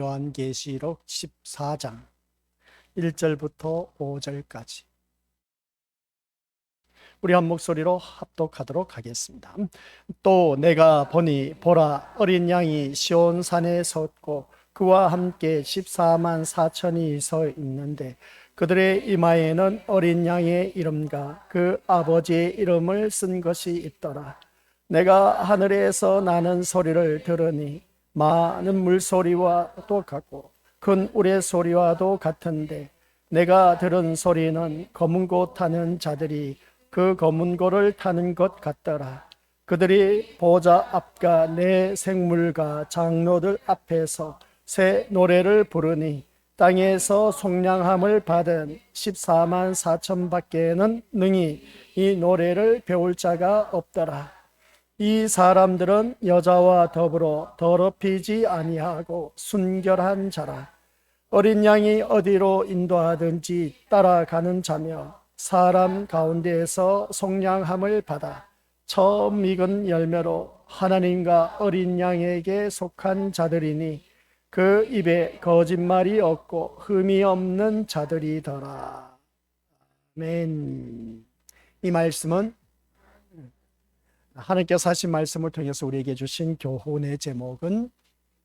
요한계시록 14장 1절부터 5절까지 우리 한 목소리로 합독하도록 하겠습니다. 또 내가 보니 보라, 어린 양이 시온산에 섰고 그와 함께 14만 4천이 서 있는데 그들의 이마에는 어린 양의 이름과 그 아버지의 이름을 쓴 것이 있더라. 내가 하늘에서 나는 소리를 들으니 많은 물소리와도 같고 큰 우레 소리와도 같은데 내가 들은 소리는 검은 고 타는 자들이 그 검은 고를 타는 것 같더라. 그들이 보좌 앞과 내 생물과 장로들 앞에서 새 노래를 부르니 땅에서 속량함을 받은 14만 4천 밖에는 능히 이 노래를 배울 자가 없더라. 이 사람들은 여자와 더불어 더럽히지 아니하고 순결한 자라. 어린 양이 어디로 인도하든지 따라가는 자며 사람 가운데에서 속량함을 받아 처음 익은 열매로 하나님과 어린 양에게 속한 자들이니 그 입에 거짓말이 없고 흠이 없는 자들이더라. 아멘. 이 말씀은 하나님께서 하신 말씀을 통해서 우리에게 주신 교훈의 제목은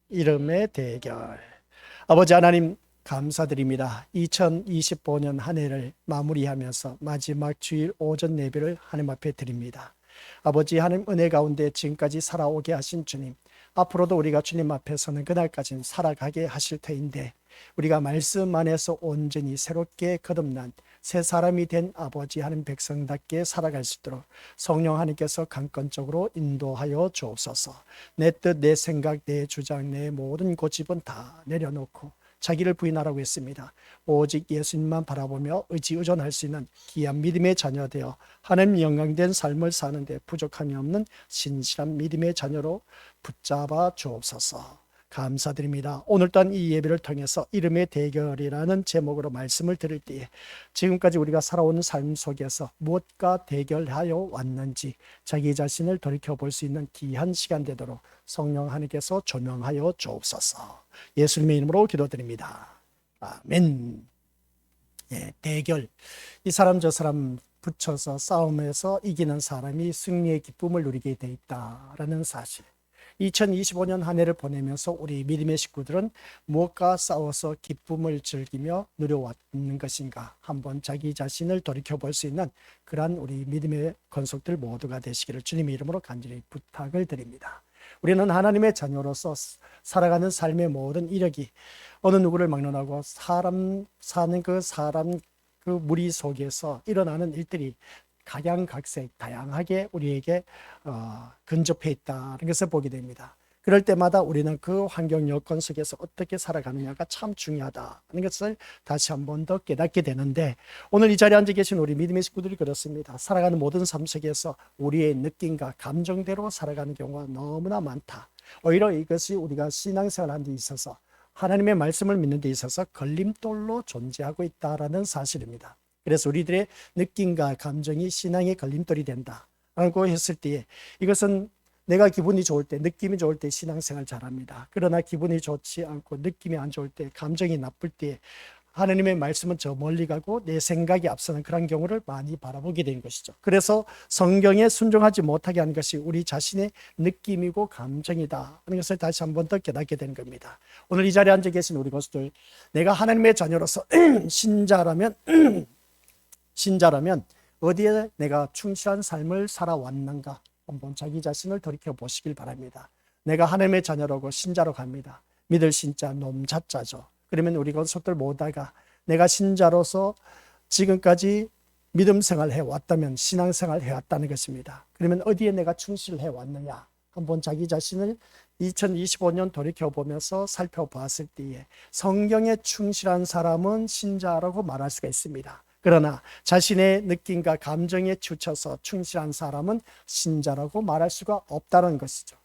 이름의 대결. 아버지 하나님 감사드립니다. 2025년 한 해를 마무리하면서 마지막 주일 오전 예배를 하나님 앞에 드립니다. 아버지 하나님 은혜 가운데 지금까지 살아오게 하신 주님, 앞으로도 우리가 주님 앞에 서는 그날까지는 살아가게 하실 터인데 우리가 말씀 안에서 온전히 새롭게 거듭난 새 사람이 된 아버지 하나님 백성답게 살아갈 수 있도록 성령 하나님께서 강권적으로 인도하여 주옵소서. 내 뜻, 내 생각, 내 주장, 내 모든 고집은 다 내려놓고 자기를 부인하라고 했습니다. 오직 예수님만 바라보며 의지의존할 수 있는 귀한 믿음의 자녀 되어 하나님 영광된 삶을 사는데 부족함이 없는 신실한 믿음의 자녀로 붙잡아 주옵소서. 감사드립니다. 오늘 또한 이 예배를 통해서 이름의 대결이라는 제목으로 말씀을 드릴 때에 지금까지 우리가 살아온 삶 속에서 무엇과 대결하여 왔는지 자기 자신을 돌이켜볼 수 있는 귀한 시간 되도록 성령 하나님께서 조명하여 주옵소서. 예수님의 이름으로 기도드립니다. 아멘. 예, 대결. 이 사람 저 사람 붙여서 싸움에서 이기는 사람이 승리의 기쁨을 누리게 돼 있다라는 사실. 2025년 한 해를 보내면서 우리 믿음의 식구들은 무엇과 싸워서 기쁨을 즐기며 누려왔는 것인가 한번 자기 자신을 돌이켜볼 수 있는 그러한 우리 믿음의 권속들 모두가 되시기를 주님의 이름으로 간절히 부탁을 드립니다. 우리는 하나님의 자녀로서 살아가는 삶의 모든 이력이 어느 누구를 막론하고 사람 사는 그 무리 속에서 일어나는 일들이 각양각색 다양하게 우리에게 근접해 있다는 것을 보게 됩니다. 그럴 때마다 우리는 그 환경 여건 속에서 어떻게 살아가느냐가 참 중요하다는 것을 다시 한 번 더 깨닫게 되는데 오늘 이 자리에 앉아 계신 우리 믿음의 식구들이 그렇습니다. 살아가는 모든 삶 속에서 우리의 느낌과 감정대로 살아가는 경우가 너무나 많다. 오히려 이것이 우리가 신앙생활하는 데 있어서 하나님의 말씀을 믿는 데 있어서 걸림돌로 존재하고 있다는 사실입니다. 그래서 우리들의 느낌과 감정이 신앙의 걸림돌이 된다라고 했을 때에 이것은 내가 기분이 좋을 때, 느낌이 좋을 때 신앙생활 잘합니다. 그러나 기분이 좋지 않고 느낌이 안 좋을 때, 감정이 나쁠 때 하나님의 말씀은 저 멀리 가고 내 생각이 앞서는 그런 경우를 많이 바라보게 된 것이죠. 그래서 성경에 순종하지 못하게 한 것이 우리 자신의 느낌이고 감정이다 하는 것을 다시 한 번 더 깨닫게 된 겁니다. 오늘 이 자리에 앉아 계신 우리 것들, 내가 하나님의 자녀로서 신자라면 어디에 내가 충실한 삶을 살아왔는가 한번 자기 자신을 돌이켜 보시길 바랍니다. 내가 하나님의 자녀라고 신자로 갑니다. 믿을 신자, 놈자자죠. 그러면 우리 것들 모다가 내가 신자로서 지금까지 믿음 생활 해왔다면 신앙생활 해왔다는 것입니다. 그러면 어디에 내가 충실해 왔느냐 한번 자기 자신을 2025년 돌이켜보면서 살펴보았을 때에 성경에 충실한 사람은 신자라고 말할 수가 있습니다. 그러나 자신의 느낌과 감정에 치우쳐서 충실한 사람은 신자라고 말할 수가 없다는 것이죠.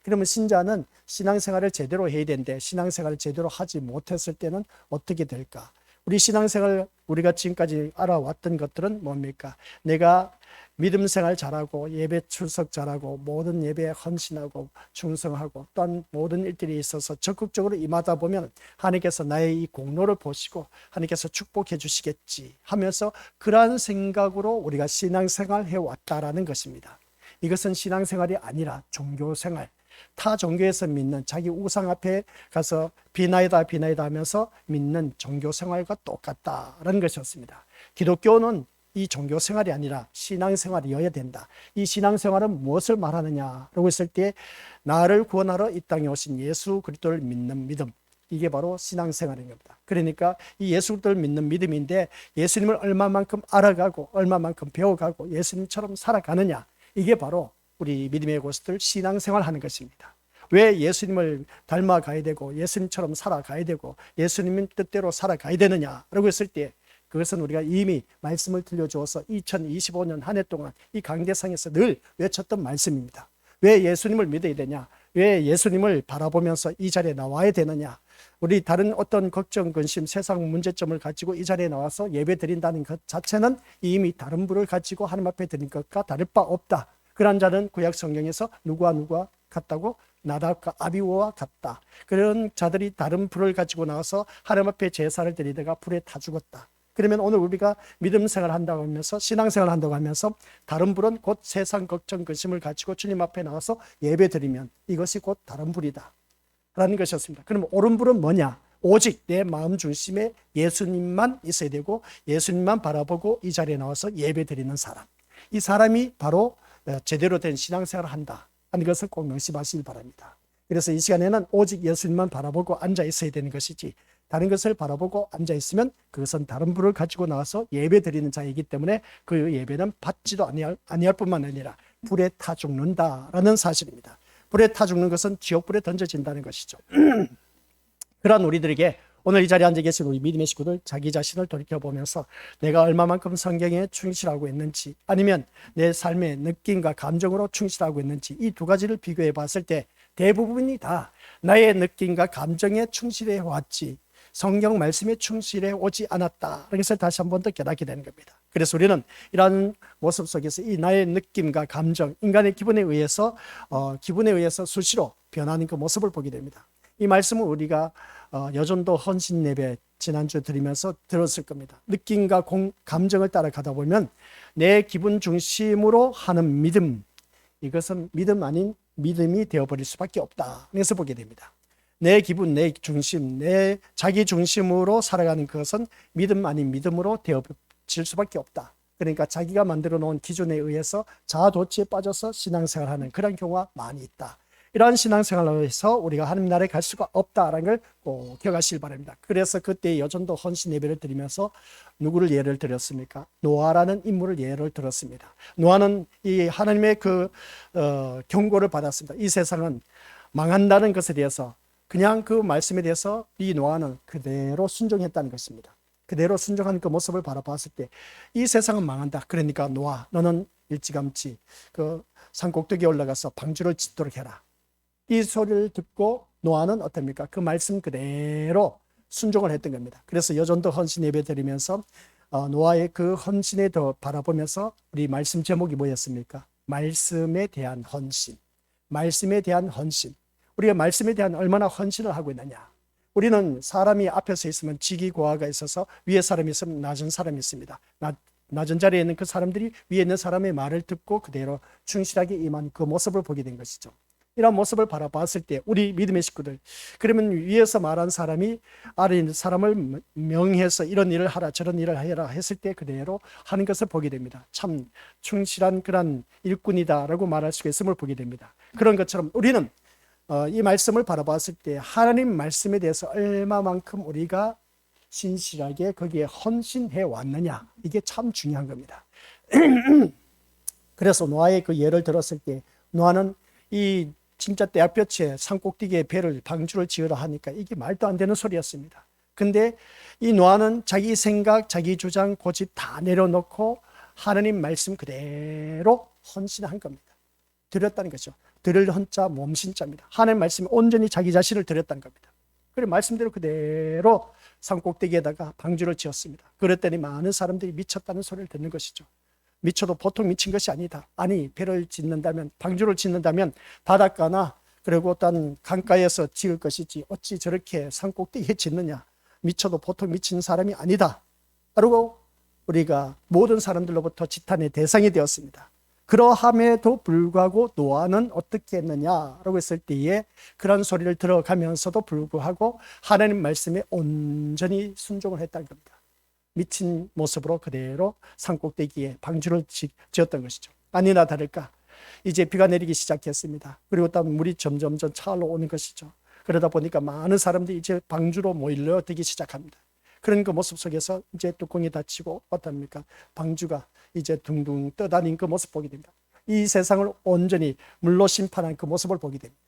그러면 신자는 신앙생활을 제대로 해야 되는데 신앙생활을 제대로 하지 못했을 때는 어떻게 될까? 우리 신앙생활 우리가 지금까지 알아왔던 것들은 뭡니까? 내가 믿음 생활 잘하고 예배 출석 잘하고 모든 예배에 헌신하고 충성하고 또한 모든 일들이 있어서 적극적으로 임하다 보면 하나님께서 나의 이 공로를 보시고 하나님께서 축복해 주시겠지 하면서 그러한 생각으로 우리가 신앙생활 해왔다라는 것입니다. 이것은 신앙생활이 아니라 종교생활, 타 종교에서 믿는 자기 우상 앞에 가서 비나이다 비나이다 하면서 믿는 종교생활과 똑같다라는 것이었습니다. 기독교는 이 종교생활이 아니라 신앙생활이어야 된다. 이 신앙생활은 무엇을 말하느냐라고 했을 때 나를 구원하러 이 땅에 오신 예수 그리스도를 믿는 믿음, 이게 바로 신앙생활인 겁니다. 그러니까 이 예수 그리스도를 믿는 믿음인데 예수님을 얼마만큼 알아가고 얼마만큼 배워가고 예수님처럼 살아가느냐, 이게 바로 우리 믿음의 고수들 신앙생활 하는 것입니다. 왜 예수님을 닮아가야 되고 예수님처럼 살아가야 되고 예수님 뜻대로 살아가야 되느냐라고 했을 때 그것은 우리가 이미 말씀을 들려주어서 2025년 한 해 동안 이 강대상에서 늘 외쳤던 말씀입니다. 왜 예수님을 믿어야 되냐? 왜 예수님을 바라보면서 이 자리에 나와야 되느냐? 우리 다른 어떤 걱정, 근심, 세상 문제점을 가지고 이 자리에 나와서 예배 드린다는 것 자체는 이미 다른 불을 가지고 하나님 앞에 드린 것과 다를 바 없다. 그런 자는 구약 성경에서 누구와 같다고? 나답과 아비후와 같다. 그런 자들이 다른 불을 가지고 나와서 하나님 앞에 제사를 드리다가 불에 타 죽었다. 그러면 오늘 우리가 믿음 생활을 한다고 하면서 신앙생활을 한다고 하면서 다른 불은 곧 세상 걱정 근심을 가지고 주님 앞에 나와서 예배 드리면 이것이 곧 다른 불이다 라는 것이었습니다. 그럼 옳은 불은 뭐냐? 오직 내 마음 중심에 예수님만 있어야 되고 예수님만 바라보고 이 자리에 나와서 예배 드리는 사람, 이 사람이 바로 제대로 된 신앙생활을 한다 하는 것을 꼭 명심하시길 바랍니다. 그래서 이 시간에는 오직 예수님만 바라보고 앉아 있어야 되는 것이지 다른 것을 바라보고 앉아 있으면 그것은 다른 불을 가지고 나와서 예배 드리는 자이기 때문에 그 예배는 받지도 아니할 뿐만 아니라 불에 타 죽는다라는 사실입니다. 불에 타 죽는 것은 지옥불에 던져진다는 것이죠. 그러한 우리들에게 오늘 이 자리에 앉아 계신 우리 믿음의 식구들 자기 자신을 돌이켜보면서 내가 얼마만큼 성경에 충실하고 있는지 아니면 내 삶의 느낌과 감정으로 충실하고 있는지 이 두 가지를 비교해 봤을 때 대부분이 다 나의 느낌과 감정에 충실해 왔지 성경 말씀에 충실해 오지 않았다. 그래서 다시 한 번 더 깨닫게 되는 겁니다. 그래서 우리는 이러한 모습 속에서 이 나의 느낌과 감정, 인간의 기분에 의해서 수시로 변하는 그 모습을 보게 됩니다. 이 말씀은 우리가 여전도 헌신 예배 지난주 드리면서 들었을 겁니다. 느낌과 감정을 따라가다 보면 내 기분 중심으로 하는 믿음, 이것은 믿음 아닌 믿음이 되어버릴 수밖에 없다. 그래서 보게 됩니다. 내 기분, 내 중심, 내 자기 중심으로 살아가는 것은 믿음 아닌 믿음으로 되어질 수밖에 없다. 그러니까 자기가 만들어 놓은 기준에 의해서 자아도취에 빠져서 신앙생활하는 그런 경우가 많이 있다. 이러한 신앙생활로 해서 우리가 하나님 나라에 갈 수가 없다라는 걸 꼭 기억하시길 바랍니다. 그래서 그때 여전도 헌신 예배를 드리면서 누구를 예를 들었습니까? 노아라는 인물을 예를 들었습니다. 노아는 이 하나님의 경고를 받았습니다. 이 세상은 망한다는 것에 대해서 그냥 그 말씀에 대해서 이 노아는 그대로 순종했다는 것입니다. 그대로 순종하는 그 모습을 바라봤을 때 이 세상은 망한다. 그러니까 노아, 너는 일찌감치 그 산꼭대기에 올라가서 방주를 짓도록 해라. 이 소리를 듣고 노아는 어떻습니까? 그 말씀 그대로 순종을 했던 겁니다. 그래서 여전도 헌신 예배 드리면서 노아의 그 헌신에 더 바라보면서 우리 말씀 제목이 뭐였습니까? 말씀에 대한 헌신. 말씀에 대한 헌신. 우리가 말씀에 대한 얼마나 헌신을 하고 있느냐. 우리는 사람이 앞에서 있으면 지기고하가 있어서 위에 사람이 있으면 낮은 사람이 있습니다. 낮은 자리에 있는 그 사람들이 위에 있는 사람의 말을 듣고 그대로 충실하게 임한 그 모습을 보게 된 것이죠. 이런 모습을 바라봤을 때 우리 믿음의 식구들, 그러면 위에서 말한 사람이 아래 있는 사람을 명해서 이런 일을 하라 저런 일을 해라 했을 때 그대로 하는 것을 보게 됩니다. 참 충실한 그런 일꾼이다라고 말할 수 있음을 보게 됩니다. 그런 것처럼 우리는 이 말씀을 바라봤을 때 하나님 말씀에 대해서 얼마만큼 우리가 신실하게 거기에 헌신해 왔느냐, 이게 참 중요한 겁니다. 그래서 노아의 그 예를 들었을 때 노아는 이 진짜 떼약볕에 산꼭대기에 방주를 지으라 하니까 이게 말도 안 되는 소리였습니다. 근데 이 노아는 자기 생각, 자기 주장, 고집 다 내려놓고 하나님 말씀 그대로 헌신한 겁니다. 드렸다는 거죠. 드릴 헌자 몸신자입니다. 하나님 말씀에 온전히 자기 자신을 드렸다는 겁니다. 그래 말씀대로 그대로 산꼭대기에다가 방주를 지었습니다. 그랬더니 많은 사람들이 미쳤다는 소리를 듣는 것이죠. 미쳐도 보통 미친 것이 아니다. 아니 배를 짓는다면, 방주를 짓는다면 바닷가나 그리고 어떤 강가에서 지을 것이지 어찌 저렇게 산꼭대기에 짓느냐. 미쳐도 보통 미친 사람이 아니다. 그리고 우리가 모든 사람들로부터 지탄의 대상이 되었습니다. 그러함에도 불구하고 노아는 어떻게 했느냐라고 했을 때에 그런 소리를 들어가면서도 불구하고 하나님 말씀에 온전히 순종을 했다는 겁니다. 미친 모습으로 그대로 산꼭대기에 방주를 지었던 것이죠. 아니나 다를까 이제 비가 내리기 시작했습니다. 그리고 또 물이 점점 차올라 오는 것이죠. 그러다 보니까 많은 사람들이 이제 방주로 모이려들기 시작합니다. 그런 그 모습 속에서 이제 뚜껑이 닫히고 어떻습니까? 방주가 이제 둥둥 떠다닌 그 모습 보게 됩니다. 이 세상을 온전히 물로 심판한 그 모습을 보게 됩니다.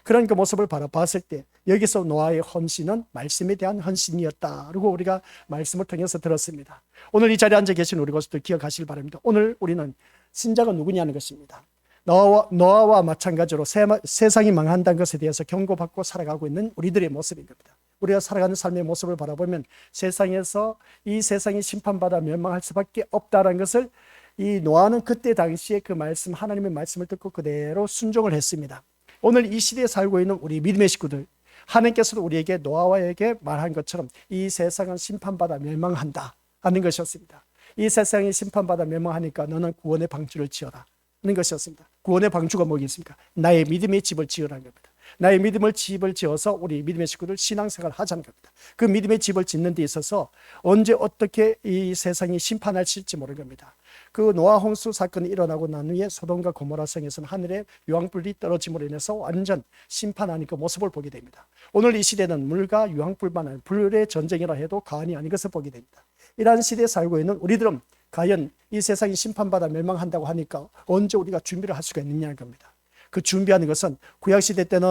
그런 그 모습을 바라봤을 때 여기서 노아의 헌신은 말씀에 대한 헌신이었다. 그리고 우리가 말씀을 통해서 들었습니다. 오늘 이 자리에 앉아 계신 우리 것들 기억하시길 바랍니다. 오늘 우리는 신자가 누구냐는 것입니다. 노아와 마찬가지로 세상이 망한다는 것에 대해서 경고받고 살아가고 있는 우리들의 모습인 겁니다. 우리가 살아가는 삶의 모습을 바라보면 세상에서 이 세상이 심판받아 멸망할 수밖에 없다는 것을 이 노아는 그때 당시에 그 말씀, 하나님의 말씀을 듣고 그대로 순종을 했습니다. 오늘 이 시대에 살고 있는 우리 믿음의 식구들, 하나님께서도 우리에게 노아와에게 말한 것처럼 이 세상은 심판받아 멸망한다 하는 것이었습니다. 이 세상이 심판받아 멸망하니까 너는 구원의 방주를 지어라 하는 것이었습니다. 구원의 방주가 뭐겠습니까? 나의 믿음의 집을 지으라는 겁니다. 나의 믿음의 집을 지어서 우리 믿음의 식구들 신앙생활을 하자는 겁니다. 그 믿음의 집을 짓는 데 있어서 언제 어떻게 이 세상이 심판할지 모르는 겁니다. 그 노아 홍수 사건이 일어나고 난 후에 소돔과 고모라 성에서는 하늘에 유황불이 떨어짐으로 인해서 완전 심판하는 그 모습을 보게 됩니다. 오늘 이 시대는 물과 유황불만 아닌 불의 전쟁이라 해도 과언이 아닌 것을 보게 됩니다. 이러한 시대에 살고 있는 우리들은 과연 이 세상이 심판받아 멸망한다고 하니까 언제 우리가 준비를 할 수가 있느냐는 겁니다. 그 준비하는 것은 구약시대 때는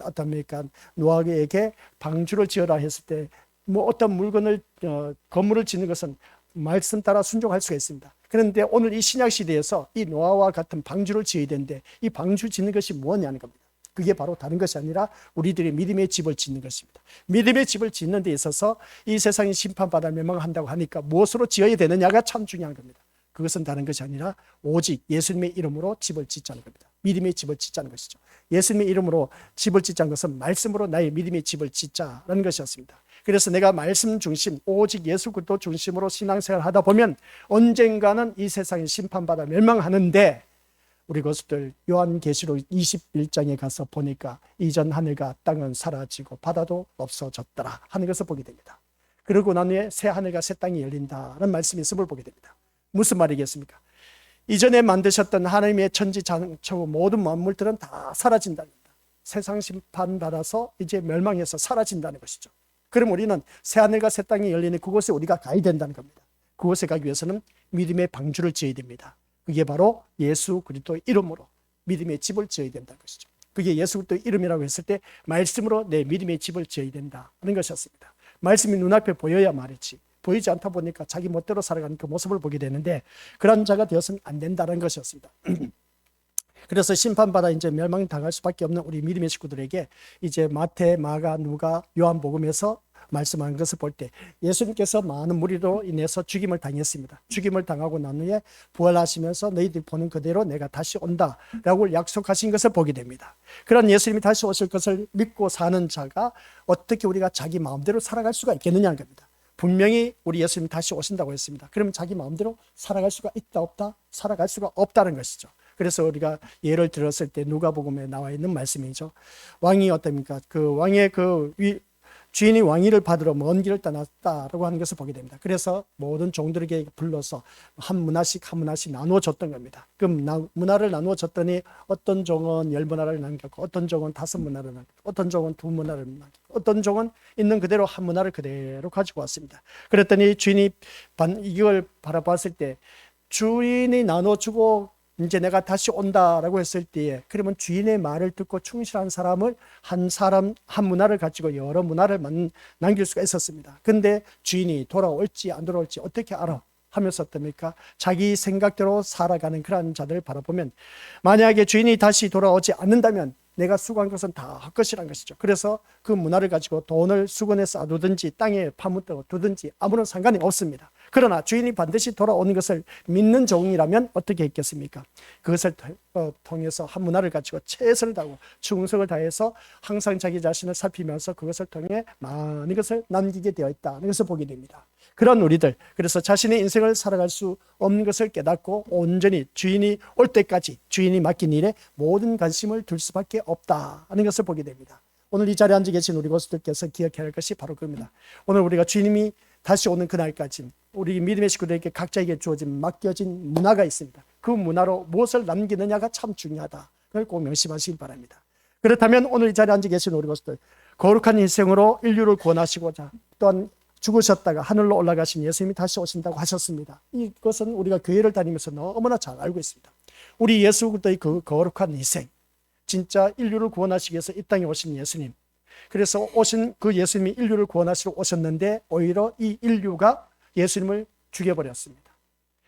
어떻습니까? 노아에게 방주를 지어라 했을 때 뭐 어떤 물건을 건물을 짓는 것은 말씀 따라 순종할 수가 있습니다. 그런데 오늘 이 신약시대에서 이 노아와 같은 방주를 지어야 되는데 이 방주 짓는 것이 뭐냐는 겁니다. 그게 바로 다른 것이 아니라 우리들의 믿음의 집을 짓는 것입니다. 믿음의 집을 짓는 데 있어서 이 세상이 심판받아 멸망한다고 하니까 무엇으로 지어야 되느냐가 참 중요한 겁니다. 그것은 다른 것이 아니라 오직 예수님의 이름으로 집을 짓자는 겁니다. 믿음의 집을 짓자는 것이죠. 예수님의 이름으로 집을 짓자는 것은 말씀으로 나의 믿음의 집을 짓자라는 것이었습니다. 그래서 내가 말씀 중심, 오직 예수 그리스도 중심으로 신앙생활을 하다 보면 언젠가는 이 세상이 심판받아 멸망하는데 우리 것들 요한계시록 21장에 가서 보니까 이전 하늘과 땅은 사라지고 바다도 없어졌더라 하는 것을 보게 됩니다. 그러고 난 후에 새 하늘과 새 땅이 열린다는 말씀이 있음을 보게 됩니다. 무슨 말이겠습니까? 이전에 만드셨던 하나님의 천지창조 모든 만물들은 다 사라진다는 겁니다. 세상 심판받아서 이제 멸망해서 사라진다는 것이죠. 그럼 우리는 새 하늘과 새 땅이 열리는 그곳에 우리가 가야 된다는 겁니다. 그곳에 가기 위해서는 믿음의 방주를 지어야 됩니다. 그게 바로 예수 그리스도의 이름으로 믿음의 집을 지어야 된다는 것이죠. 그게 예수 그리스도의 이름이라고 했을 때 말씀으로 내 믿음의 집을 지어야 된다는 것이었습니다. 말씀이 눈앞에 보여야 말이지 보이지 않다 보니까 자기 멋대로 살아가는 그 모습을 보게 되는데 그런 자가 되어서는 안 된다는 것이었습니다. 그래서 심판받아 이제 멸망당할 수밖에 없는 우리 믿음의 식구들에게 이제 마태, 마가, 누가, 요한복음에서 말씀하는 것을 볼 때 예수님께서 많은 무리로 인해서 죽임을 당했습니다. 죽임을 당하고 난 후에 부활하시면서 너희들이 보는 그대로 내가 다시 온다라고 약속하신 것을 보게 됩니다. 그런 예수님이 다시 오실 것을 믿고 사는 자가 어떻게 우리가 자기 마음대로 살아갈 수가 있겠느냐는 겁니다. 분명히 우리 예수님이 다시 오신다고 했습니다. 그러면 자기 마음대로 살아갈 수가 있다 없다? 살아갈 수가 없다는 것이죠. 그래서 우리가 예를 들었을 때 누가복음에 나와 있는 말씀이죠. 왕이 어떻습니까? 그 왕의 주인이 왕위를 받으러 먼 길을 떠났다라고 하는 것을 보게 됩니다. 그래서 모든 종들에게 불러서 한 문화씩 나누어 줬던 겁니다. 그럼 문화를 나누어 줬더니 어떤 종은 10문화를 남겼고 어떤 종은 5문화를 남겼고 어떤 종은 2문화를 남겼고 어떤 종은 있는 그대로 한 문화를 그대로 가지고 왔습니다. 그랬더니 주인이 이걸 바라봤을 때 주인이 나눠주고 이제 내가 다시 온다라고 했을 때에 그러면 주인의 말을 듣고 충실한 사람을 한 문화를 가지고 여러 문화를 남길 수가 있었습니다. 근데 주인이 돌아올지 안 돌아올지 어떻게 알아? 하면서 어떻습니까? 자기 생각대로 살아가는 그런 자들을 바라보면 만약에 주인이 다시 돌아오지 않는다면 내가 수고한 것은 다 헛것이란 것이죠. 그래서 그 문화를 가지고 돈을 수건에 쌓아두든지 땅에 파묻어 두든지 아무런 상관이 없습니다. 그러나 주인이 반드시 돌아오는 것을 믿는 종이라면 어떻게 했겠습니까? 그것을 통해서 한 문화를 가지고 최선을 다하고 충성을 다해서 항상 자기 자신을 살피면서 그것을 통해 많은 것을 남기게 되어 있다는 것을 보게 됩니다. 그런 우리들, 그래서 자신의 인생을 살아갈 수 없는 것을 깨닫고 온전히 주인이 올 때까지 주인이 맡긴 일에 모든 관심을 둘 수밖에 없다는 것을 보게 됩니다. 오늘 이 자리에 앉아 계신 우리 고수들께서 기억해야 할 것이 바로 그겁니다. 오늘 우리가 주님이 다시 오는 그날까지 우리 믿음의 식구들에게 각자에게 주어진 맡겨진 문화가 있습니다. 그 문화로 무엇을 남기느냐가 참 중요하다. 그걸 꼭 명심하시기 바랍니다. 그렇다면 오늘 이 자리에 앉아 계신 우리 고수들, 거룩한 인생으로 인류를 구원하시고자 또한 죽으셨다가 하늘로 올라가신 예수님이 다시 오신다고 하셨습니다. 이것은 우리가 교회를 다니면서 너무나 잘 알고 있습니다. 우리 예수 그리스도의 그 거룩한 인생, 진짜 인류를 구원하시기 위해서 이 땅에 오신 예수님, 그래서 오신 그 예수님이 인류를 구원하시러 오셨는데 오히려 이 인류가 예수님을 죽여버렸습니다.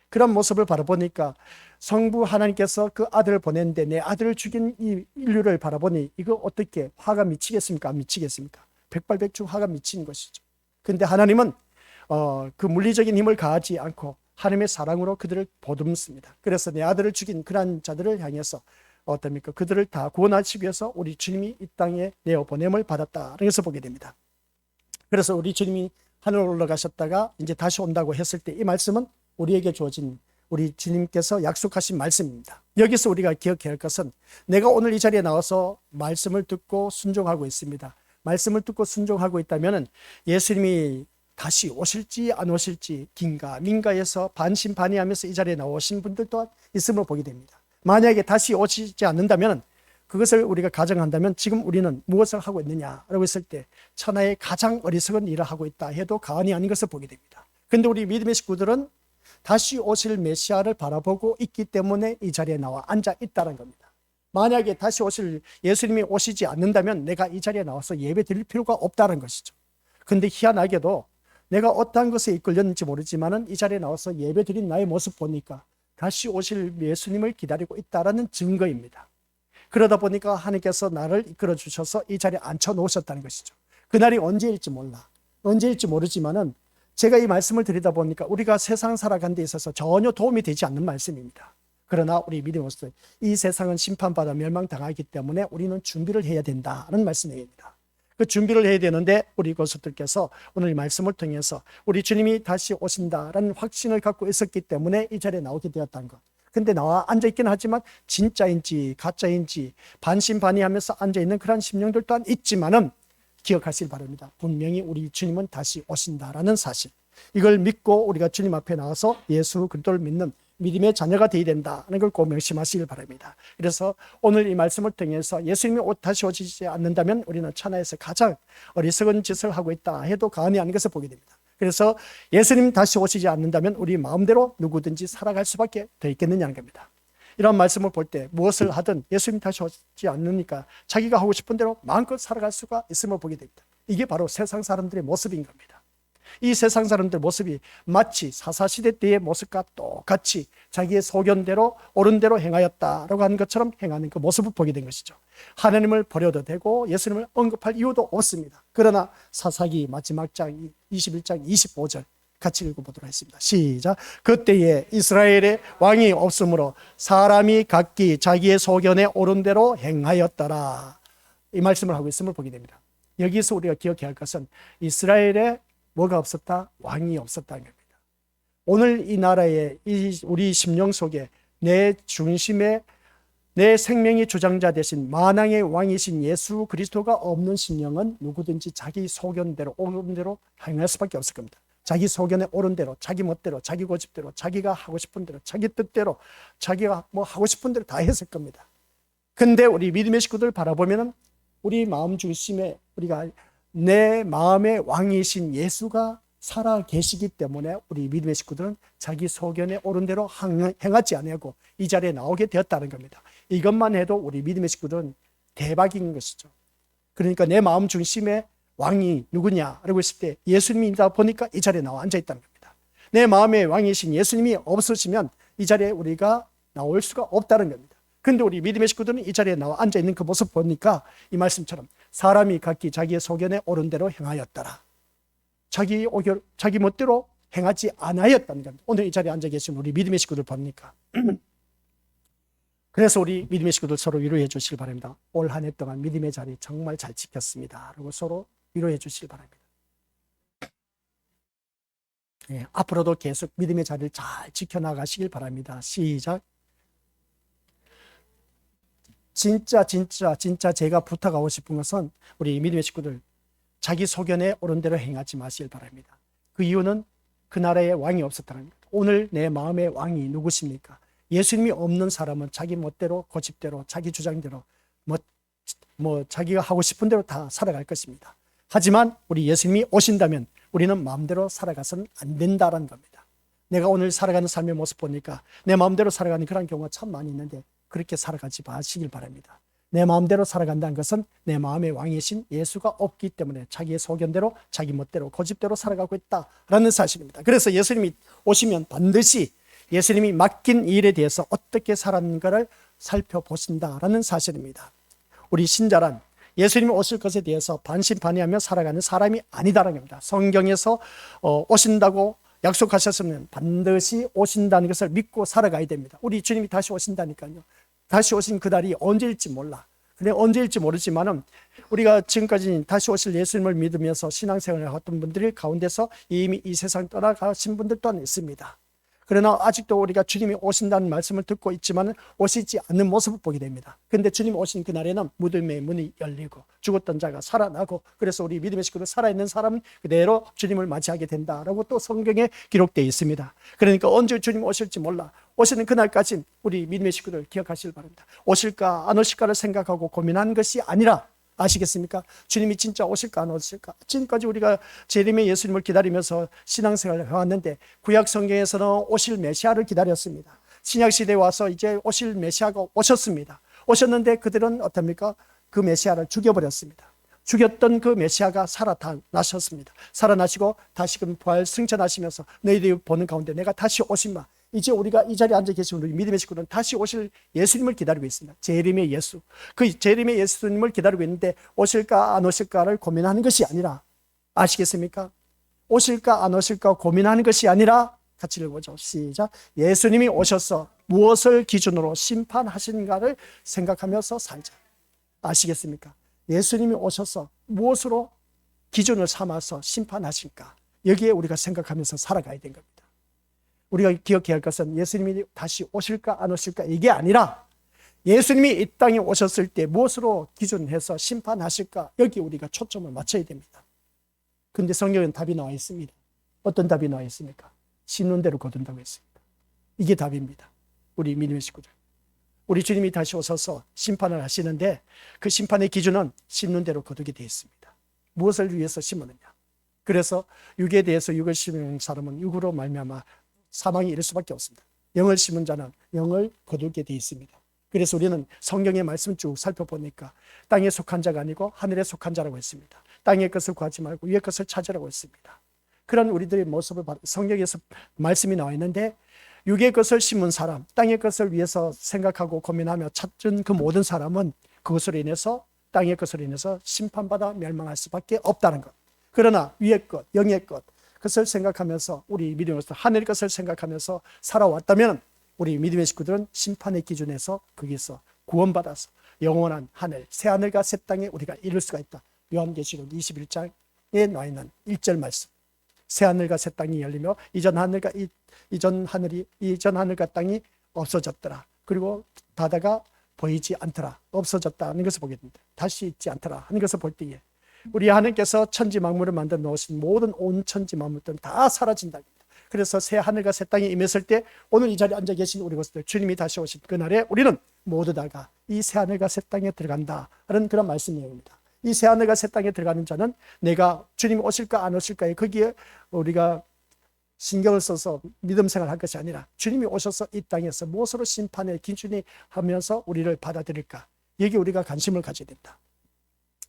그런 모습을 바라보니까 성부 하나님께서 그 아들을 보냈는데 내 아들을 죽인 이 인류를 바라보니 이거 어떻게 화가 미치겠습니까? 안 미치겠습니까? 백발백중 화가 미치는 것이죠. 근데 하나님은 그 물리적인 힘을 가하지 않고 하나님의 사랑으로 그들을 보듬습니다. 그래서 내 아들을 죽인 그러한 자들을 향해서 어떻습니까? 그들을 다 구원하시기 위해서 우리 주님이 이 땅에 내어 보냄을 받았다는 것을 보게 됩니다. 그래서 우리 주님이 하늘로 올라가셨다가 이제 다시 온다고 했을 때 이 말씀은 우리에게 주어진 우리 주님께서 약속하신 말씀입니다. 여기서 우리가 기억해야 할 것은 내가 오늘 이 자리에 나와서 말씀을 듣고 순종하고 있습니다. 말씀을 듣고 순종하고 있다면 예수님이 다시 오실지 안 오실지 긴가민가해서 반신반의하면서 이 자리에 나오신 분들 또한 있음을 보게 됩니다. 만약에 다시 오시지 않는다면 그것을 우리가 가정한다면 지금 우리는 무엇을 하고 있느냐라고 했을 때 천하의 가장 어리석은 일을 하고 있다 해도 과언이 아닌 것을 보게 됩니다. 그런데 우리 믿음의 식구들은 다시 오실 메시아를 바라보고 있기 때문에 이 자리에 나와 앉아 있다는 겁니다. 만약에 다시 오실 예수님이 오시지 않는다면 내가 이 자리에 나와서 예배 드릴 필요가 없다는 것이죠. 그런데 희한하게도 내가 어떠한 것에 이끌렸는지 모르지만은 이 자리에 나와서 예배 드린 나의 모습 보니까 다시 오실 예수님을 기다리고 있다는 증거입니다. 그러다 보니까 하나님께서 나를 이끌어 주셔서 이 자리에 앉혀 놓으셨다는 것이죠. 그날이 언제일지 몰라. 언제일지 모르지만은 제가 이 말씀을 드리다 보니까 우리가 세상 살아가는 데 있어서 전혀 도움이 되지 않는 말씀입니다. 그러나 우리 믿음으로서 이 세상은 심판받아 멸망당하기 때문에 우리는 준비를 해야 된다는 말씀입니다. 그 준비를 해야 되는데 우리 고수들께서 오늘 이 말씀을 통해서 우리 주님이 다시 오신다라는 확신을 갖고 있었기 때문에 이 자리에 나오게 되었다는 것. 근데 나와 앉아있긴 하지만 진짜인지 가짜인지 반신반의하면서 앉아있는 그런 심령들 또한 있지만은 기억하시길 바랍니다. 분명히 우리 주님은 다시 오신다라는 사실. 이걸 믿고 우리가 주님 앞에 나와서 예수 그리스도를 믿는 믿음의 자녀가 되어야 된다는 걸 꼭 명심하시길 바랍니다. 그래서 오늘 이 말씀을 통해서 예수님이 다시 오시지 않는다면 우리는 천하에서 가장 어리석은 짓을 하고 있다 해도 과언이 아닌 것을 보게 됩니다. 그래서 예수님 다시 오시지 않는다면 우리 마음대로 누구든지 살아갈 수밖에 더 있겠느냐는 겁니다. 이런 말씀을 볼 때 무엇을 하든 예수님 다시 오지 않으니까 자기가 하고 싶은 대로 마음껏 살아갈 수가 있음을 보게 됩니다. 이게 바로 세상 사람들의 모습인 겁니다. 이 세상 사람들 모습이 마치 사사시대 때의 모습과 똑같이 자기의 소견대로 옳은 대로 행하였다라고 하는 것처럼 행하는 그 모습을 보게 된 것이죠. 하나님을 버려도 되고 예수님을 언급할 이유도 없습니다. 그러나 사사기 마지막 장 21장 25절 같이 읽어보도록 하겠습니다. 시작. 그때에 이스라엘의 왕이 없으므로 사람이 각기 자기의 소견에 옳은 대로 행하였더라. 이 말씀을 하고 있음을 보게 됩니다. 여기서 우리가 기억해야 할 것은 이스라엘에 뭐가 없었다? 왕이 없었다는 겁니다. 오늘 이 나라에 우리 심령 속에 내 중심에 내 생명의 주장자 되신 만왕의 왕이신 예수 그리스도가 없는 심령은 누구든지 자기 소견대로 옳은 대로 행할 수밖에 없을 겁니다. 자기 소견에 옳은 대로, 자기 멋대로, 자기 고집대로, 자기가 하고 싶은 대로, 자기 뜻대로, 자기가 뭐 하고 싶은 대로 다 했을 겁니다. 근데 우리 믿음의 식구들 바라보면은 우리 마음 중심에 우리가 내 마음의 왕이신 예수가 살아 계시기 때문에 우리 믿음의 식구들은 자기 소견에 옳은 대로 행하지 아니하고 이 자리에 나오게 되었다는 겁니다. 이것만 해도 우리 믿음의 식구들은 대박인 것이죠. 그러니까 내 마음 중심에 왕이 누구냐라고 했을 때 예수님이다 보니까 이 자리에 나와 앉아 있다는 겁니다. 내 마음의 왕이신 예수님이 없으시면 이 자리에 우리가 나올 수가 없다는 겁니다. 근데 우리 믿음의 식구들은 이 자리에 나와 앉아있는 그 모습 보니까 이 말씀처럼 사람이 각기 자기의 소견에 옳은 대로 행하였더라. 자기 멋대로 행하지 않았다는 겁니다. 오늘 이 자리에 앉아 계신 우리 믿음의 식구들 봅니까? 그래서 우리 믿음의 식구들 서로 위로해 주시길 바랍니다. 올 한 해 동안 믿음의 자리 정말 잘 지켰습니다. 라고 서로 위로해 주시길 바랍니다. 예, 앞으로도 계속 믿음의 자리를 잘 지켜나가시길 바랍니다. 시작. 진짜 제가 부탁하고 싶은 것은 우리 믿음의 식구들 자기 소견에 옳은 대로 행하지 마시길 바랍니다. 그 이유는 그 나라에 왕이 없었다는 겁니다. 오늘 내 마음의 왕이 누구십니까? 예수님이 없는 사람은 자기 멋대로 고집대로 자기 주장대로 자기가 하고 싶은 대로 다 살아갈 것입니다. 하지만 우리 예수님이 오신다면 우리는 마음대로 살아가서는 안 된다는 겁니다. 내가 오늘 살아가는 삶의 모습 보니까 내 마음대로 살아가는 그런 경우가 참 많이 있는데 그렇게 살아가지 마시길 바랍니다. 내 마음대로 살아간다는 것은 내 마음의 왕이신 예수가 없기 때문에 자기의 소견대로 자기 멋대로 고집대로 살아가고 있다라는 사실입니다. 그래서 예수님이 오시면 반드시 예수님이 맡긴 일에 대해서 어떻게 살았는가를 살펴보신다라는 사실입니다. 우리 신자란 예수님이 오실 것에 대해서 반신반의하며 살아가는 사람이 아니다라는 겁니다. 성경에서 오신다고 약속하셨으면 반드시 오신다는 것을 믿고 살아가야 됩니다. 우리 주님이 다시 오신다니까요. 다시 오신 그 날이 언제일지 몰라. 근데 언제일지 모르지만은 우리가 지금까지 다시 오실 예수님을 믿으면서 신앙생활을 해왔던 분들 가운데서 이미 이 세상 떠나가신 분들 또한 있습니다. 그러나 아직도 우리가 주님이 오신다는 말씀을 듣고 있지만 오시지 않는 모습을 보게 됩니다. 그런데 주님이 오신 그날에는 무덤의 문이 열리고 죽었던 자가 살아나고 그래서 우리 믿음의 식구들 살아있는 사람은 그대로 주님을 맞이하게 된다라고 또 성경에 기록되어 있습니다. 그러니까 언제 주님 오실지 몰라. 오시는 그날까지 우리 믿음의 식구들 기억하시길 바랍니다. 오실까 안 오실까를 생각하고 고민하는 것이 아니라 아시겠습니까? 주님이 진짜 오실까 안 오실까? 지금까지 우리가 재림의 예수님을 기다리면서 신앙생활을 해왔는데 구약 성경에서는 오실 메시아를 기다렸습니다. 신약 시대에 와서 이제 오실 메시아가 오셨습니다. 오셨는데 그들은 어떻습니까? 그 메시아를 죽여버렸습니다. 죽였던 그 메시아가 살아나셨습니다. 살아나시고 다시금 부활 승천하시면서 너희들이 보는 가운데 내가 다시 오신마. 이제 우리가 이 자리에 앉아 계신 우리 믿음의 식구는 다시 오실 예수님을 기다리고 있습니다. 재림의 예수. 그 재림의 예수님을 기다리고 있는데 오실까 안 오실까를 고민하는 것이 아니라 아시겠습니까? 오실까 안 오실까 고민하는 것이 아니라 같이 읽어보죠. 시작. 예수님이 오셔서 무엇을 기준으로 심판하신가를 생각하면서 살자. 아시겠습니까? 예수님이 오셔서 무엇으로 기준을 삼아서 심판하실까? 여기에 우리가 생각하면서 살아가야 되는 겁니다. 우리가 기억해야 할 것은 예수님이 다시 오실까 안 오실까 이게 아니라 예수님이 이 땅에 오셨을 때 무엇으로 기준해서 심판하실까 여기 우리가 초점을 맞춰야 됩니다. 그런데 성경엔 답이 나와 있습니다. 어떤 답이 나와 있습니까? 심는 대로 거둔다고 했습니다. 이게 답입니다. 우리 믿음의 식구들. 우리 주님이 다시 오셔서 심판을 하시는데 그 심판의 기준은 심는 대로 거두게 되어 있습니다. 무엇을 위해서 심었느냐. 그래서 육에 대해서 육을 심은 사람은 육으로 말미암아 사망이 이를 수밖에 없습니다. 영을 심은 자는 영을 거두게 되어 있습니다. 그래서 우리는 성경의 말씀 쭉 살펴보니까 땅에 속한 자가 아니고 하늘에 속한 자라고 했습니다. 땅의 것을 구하지 말고 위의 것을 찾으라고 했습니다. 그런 우리들의 모습을 성경에서 말씀이 나와 있는데 육의 것을 심은 사람, 땅의 것을 위해서 생각하고 고민하며 찾은 그 모든 사람은 그것으로 인해서 땅의 것으로 인해서 심판받아 멸망할 수밖에 없다는 것. 그러나 위의 것, 영의 것, 그것을 생각하면서 우리 믿음으로서 하늘의 것을 생각하면서 살아왔다면 우리 믿음의 식구들은 심판의 기준에서 거기서 구원받아서 영원한 하늘, 새 하늘과 새 땅에 우리가 이룰 수가 있다. 요한계시록 21장에 나와 있는 1절 말씀. 새 하늘과 새 땅이 열리며 이전 하늘과 땅이 없어졌더라. 그리고 바다가 보이지 않더라. 없어졌다는 것을 보게 됩니다. 다시 있지 않더라 하는 것을 볼 때에 우리 하나님께서 천지 만물을 만들어 놓으신 모든 온 천지 만물들은 다 사라진다. 그래서 새 하늘과 새 땅에 임했을 때 오늘 이 자리에 앉아 계신 우리 것들 주님이 다시 오신 그날에 우리는 모두 다가 이 새 하늘과 새 땅에 들어간다라는 그런 말씀 내용입니다. 이 새 하늘과 새 땅에 들어가는 자는 내가 주님이 오실까 안 오실까에 거기에 우리가 신경을 써서 믿음 생활할 것이 아니라 주님이 오셔서 이 땅에서 무엇으로 심판의 기준이 하면서 우리를 받아들일까 여기 우리가 관심을 가져야 된다.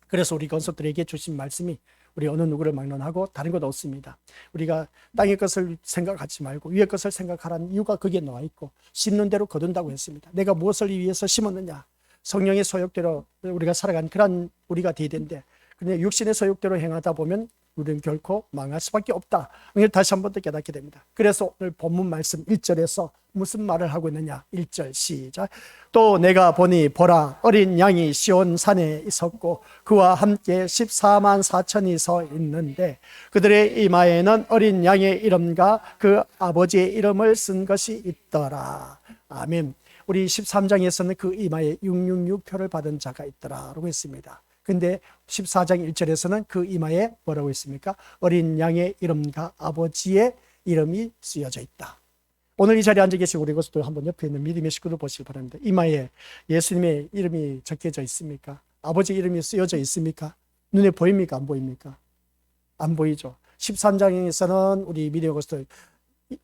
그래서 우리 건속들에게 주신 말씀이 우리 어느 누구를 막론하고 다른 것 없습니다. 우리가 땅의 것을 생각하지 말고 위의 것을 생각하라는 이유가 거기에 나와 있고, 심는 대로 거둔다고 했습니다. 내가 무엇을 위해서 심었느냐? 성령의 소욕대로 우리가 살아간 그런 우리가 되어야 되는데, 그냥 육신의 소욕대로 행하다 보면 우리는 결코 망할 수밖에 없다. 이걸 다시 한 번 더 깨닫게 됩니다. 그래서 오늘 본문 말씀 1절에서 무슨 말을 하고 있느냐? 1절 시작. 또 내가 보니 보라, 어린 양이 시온 산에 있었고 그와 함께 14만 4천이 서 있는데 그들의 이마에는 어린 양의 이름과 그 아버지의 이름을 쓴 것이 있더라. 아멘. 우리 13장에서는 그 이마에 666표를 받은 자가 있더라라고 했습니다. 근데 14장 1절에서는 그 이마에 뭐라고 했습니까? 어린 양의 이름과 아버지의 이름이 쓰여져 있다. 오늘 이 자리에 앉아 계신 우리 것들 한번 옆에 있는 믿음의 식구들 보시기 바랍니다. 이마에 예수님의 이름이 적혀져 있습니까? 아버지 이름이 쓰여져 있습니까? 눈에 보입니까? 안 보입니까? 안 보이죠. 13장에서는 우리 믿음의 것들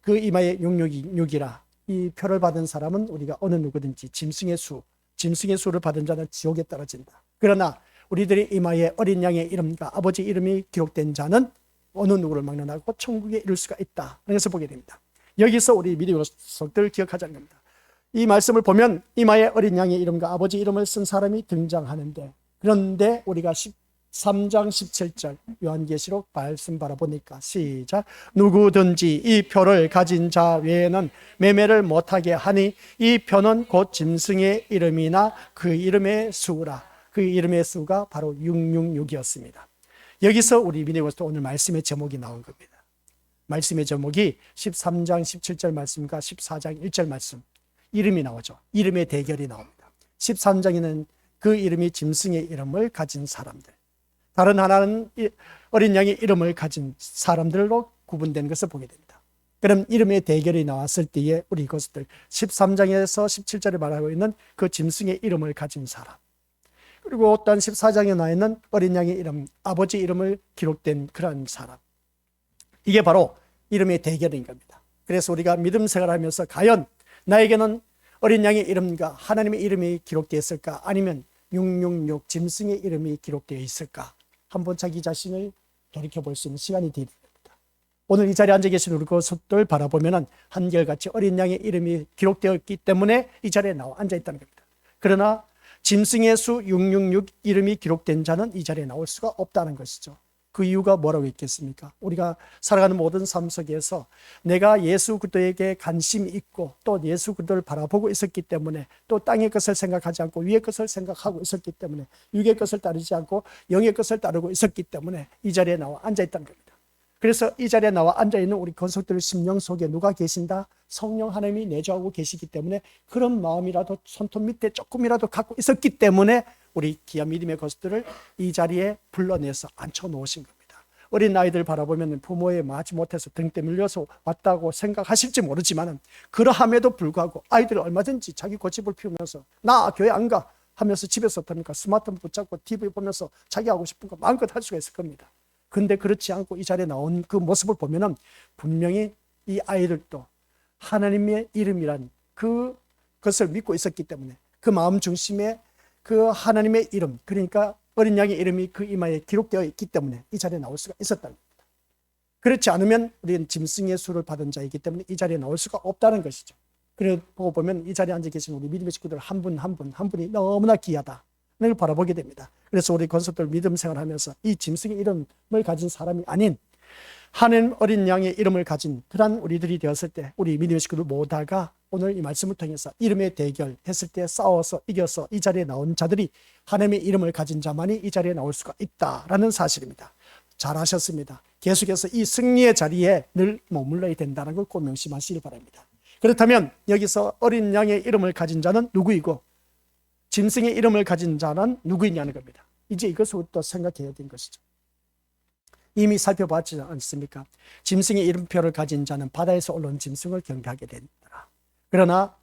그 이마에 666이라 이 표를 받은 사람은 우리가 어느 누구든지 짐승의 수를 받은 자는 지옥에 떨어진다. 그러나 우리들의 이마에 어린 양의 이름과 아버지 이름이 기록된 자는 어느 누구를 막론하고 천국에 이를 수가 있다. 그래서 보게 됩니다. 여기서 우리 믿음의 속들을 기억하자는 겁니다. 이 말씀을 보면 이마에 어린 양의 이름과 아버지 이름을 쓴 사람이 등장하는데, 그런데 우리가 13장 17절 요한계시록 말씀 바라보니까 시작. 누구든지 이 표를 가진 자 외에는 매매를 못하게 하니 이 표는 곧 짐승의 이름이나 그 이름의 수라. 그 이름의 수가 바로 666이었습니다. 여기서 우리 믿음의 오늘 말씀의 제목이 나온 겁니다. 말씀의 제목이 13장 17절 말씀과 14장 1절 말씀, 이름이 나오죠. 이름의 대결이 나옵니다. 13장에는 그 이름이 짐승의 이름을 가진 사람들, 다른 하나는 어린 양의 이름을 가진 사람들로 구분되는 것을 보게 됩니다. 그럼 이름의 대결이 나왔을 때에 우리 이것들 13장에서 17절에 말하고 있는 그 짐승의 이름을 가진 사람, 그리고 또한 14장에 나와 있는 어린 양의 이름, 아버지 이름을 기록된 그런 사람, 이게 바로 이름의 대결인 겁니다. 그래서 우리가 믿음 생활하면서 과연 나에게는 어린 양의 이름과 하나님의 이름이 기록되어 있을까, 아니면 666 짐승의 이름이 기록되어 있을까, 한번 자기 자신을 돌이켜볼 수 있는 시간이 되어야 됩니다. 오늘 이 자리에 앉아 계신 우리 것들 바라보면 한결같이 어린 양의 이름이 기록되어 있기 때문에 이 자리에 나와 앉아 있다는 겁니다. 그러나 짐승의 수 666 이름이 기록된 자는 이 자리에 나올 수가 없다는 것이죠. 그 이유가 뭐라고 있겠습니까? 우리가 살아가는 모든 삶 속에서 내가 예수 그리스도에게 관심이 있고 또 예수 그리스도를 바라보고 있었기 때문에, 또 땅의 것을 생각하지 않고 위의 것을 생각하고 있었기 때문에, 육의 것을 따르지 않고 영의 것을 따르고 있었기 때문에 이 자리에 나와 앉아있다는 겁니다. 그래서 이 자리에 나와 앉아있는 우리 권속들의 심령 속에 누가 계신다? 성령 하나님이 내주하고 계시기 때문에 그런 마음이라도 손톱 밑에 조금이라도 갖고 있었기 때문에 우리 귀한 믿음의 것들을 이 자리에 불러내서 앉혀놓으신 겁니다. 어린 아이들 바라보면 부모의 마지 못해서 등대 밀려서 왔다고 생각하실지 모르지만, 그러함에도 불구하고 아이들은 얼마든지 자기 고집을 피우면서 나 교회 안 가 하면서 집에서 어떻습니까? 스마트폰 붙잡고 TV 보면서 자기 하고 싶은 거 마음껏 할 수가 있을 겁니다. 근데 그렇지 않고 이 자리에 나온 그 모습을 보면은 분명히 이 아이들도 하나님의 이름이란 그것을 믿고 있었기 때문에 그 마음 중심에 그 하나님의 이름, 그러니까 어린 양의 이름이 그 이마에 기록되어 있기 때문에 이 자리에 나올 수가 있었다는 겁니다. 그렇지 않으면 우리는 짐승의 수를 받은 자이기 때문에 이 자리에 나올 수가 없다는 것이죠. 그래 보고 보면 이 자리에 앉아 계신 우리 믿음의 식구들 한 분 한 분이 너무나 귀하다. 를 바라보게 됩니다. 그래서 우리 권속들 믿음 생활하면서 이 짐승의 이름을 가진 사람이 아닌 하나님 어린 양의 이름을 가진 그런 우리들이 되었을 때, 우리 믿음의 식구들 모두가 오늘 이 말씀을 통해서 이름의 대결했을 때 싸워서 이겨서 이 자리에 나온 자들이 하나님의 이름을 가진 자만이 이 자리에 나올 수가 있다라는 사실입니다. 잘하셨습니다. 계속해서 이 승리의 자리에 늘 머물러야 된다는 걸 꼭 명심하시길 바랍니다. 그렇다면 여기서 어린 양의 이름을 가진 자는 누구이고 짐승의 이름을 가진 자는 누구이냐는 겁니다. 이제 이것부터 생각해야 되는 것이죠. 이미 살펴봤지 않습니까? 짐승의 이름표를 가진 자는 바다에서 올라온 짐승을 경배하게 된다. 그러나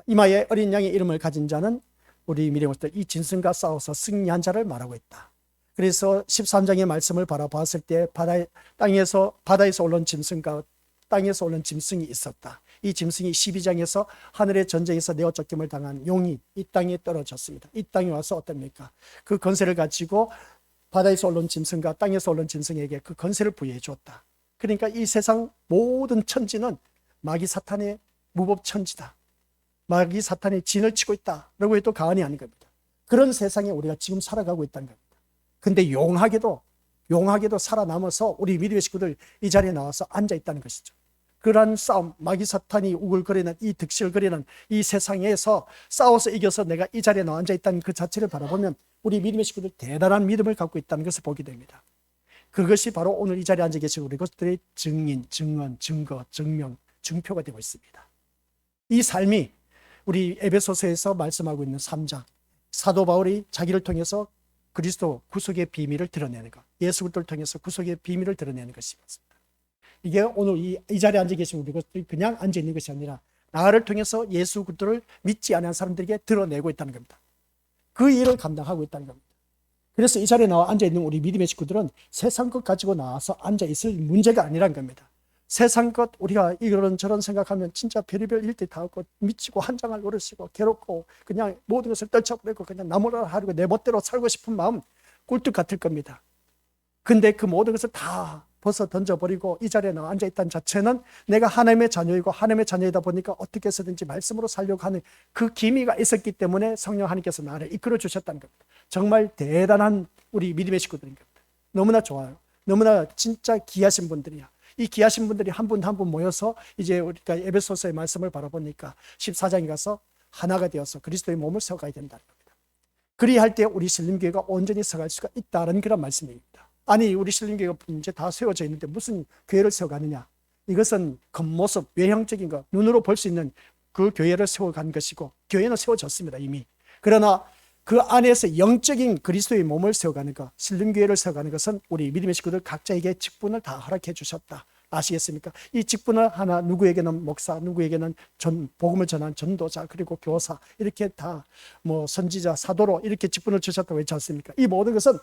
이마에 어린 양의 이름을 가진 자는 우리 미래부터 이 짐승과 싸워서 승리한 자를 말하고 있다. 그래서 13장의 말씀을 바라봤을 때 바다에서 올라온 짐승과 땅에서 올라온 짐승이 있었다. 이 짐승이 12장에서 하늘의 전쟁에서 내어 쫓김을 당한 용이 이 땅에 떨어졌습니다. 이 땅에 와서 어떻습니까? 그 권세를 가지고 바다에서 올라온 짐승과 땅에서 올라온 짐승에게 그 권세를 부여해 주었다. 그러니까 이 세상 모든 천지는 마귀 사탄의 무법천지다, 마귀 사탄의 진을 치고 있다라고 해도 과언이 아닌 겁니다. 그런 세상에 우리가 지금 살아가고 있다는 겁니다. 근데 용하게도 살아남아서 우리 믿음의 식구들 이 자리에 나와서 앉아 있다는 것이죠. 그러한 싸움, 마귀 사탄이 우글거리는 이 득실거리는 이 세상에서 싸워서 이겨서 내가 이 자리에 나와 앉아 있다는 그 자체를 바라보면 우리 믿음의 식구들 대단한 믿음을 갖고 있다는 것을 보게 됩니다. 그것이 바로 오늘 이 자리에 앉아 계신 우리 것들의 증인, 증언, 증거, 증명, 증표가 되고 있습니다. 이 삶이 우리 에베소서에서 말씀하고 있는 3장, 사도 바울이 자기를 통해서 그리스도 구속의 비밀을 드러내는 것, 예수 그리스도를 통해서 구속의 비밀을 드러내는 것이었습니다. 이게 오늘 이 자리에 앉아 계신 우리 것들이 그냥 앉아 있는 것이 아니라 나를 통해서 예수 그리스도를 믿지 않은 사람들에게 드러내고 있다는 겁니다. 그 일을 감당하고 있다는 겁니다. 그래서 이 자리에 나와 앉아 있는 우리 믿음의 식구들은 세상 것 가지고 나와서 앉아 있을 문제가 아니란 겁니다. 세상 것 우리가 이런저런 생각하면 진짜 별의별 일들이 다 없고 미치고 한장할 노릇이고 괴롭고 그냥 모든 것을 떨쳐버리고 그냥 나무라 하고 내 멋대로 살고 싶은 마음 꿀뚝 같을 겁니다. 근데 그 모든 것을 다 벗어 던져버리고 이 자리에 나와 앉아있다는 자체는 내가 하나님의 자녀이고 하나님의 자녀이다 보니까 어떻게 해서든지 말씀으로 살려고 하는 그 기미가 있었기 때문에 성령 하나님께서 나를 이끌어 주셨다는 겁니다. 정말 대단한 우리 믿음의 식구들인 겁니다. 너무나 좋아요. 너무나 진짜 귀하신 분들이야. 이 귀하신 분들이 한 분 한 분 모여서 이제 우리가 에베소서의 말씀을 바라보니까 14장에 가서 하나가 되어서 그리스도의 몸을 세워가야 된다는 겁니다. 그리할 때 우리 신림교회가 온전히 서갈 수가 있다는 그런 말씀입니다. 아니 우리 신림교회가 이제 다 세워져 있는데 무슨 교회를 세워가느냐. 이것은 겉모습, 외형적인 것, 눈으로 볼 수 있는 그 교회를 세워간 것이고 교회는 세워졌습니다 이미. 그러나 그 안에서 영적인 그리스도의 몸을 세워가는 것, 신림교회를 세워가는 것은 우리 믿음의 식구들 각자에게 직분을 다 허락해 주셨다. 아시겠습니까? 이 직분을 하나 누구에게는 목사, 누구에게는 복음을 전한 전도자, 그리고 교사 이렇게 다 뭐 선지자, 사도로 이렇게 직분을 주셨다고 했지 않습니까? 이 모든 것은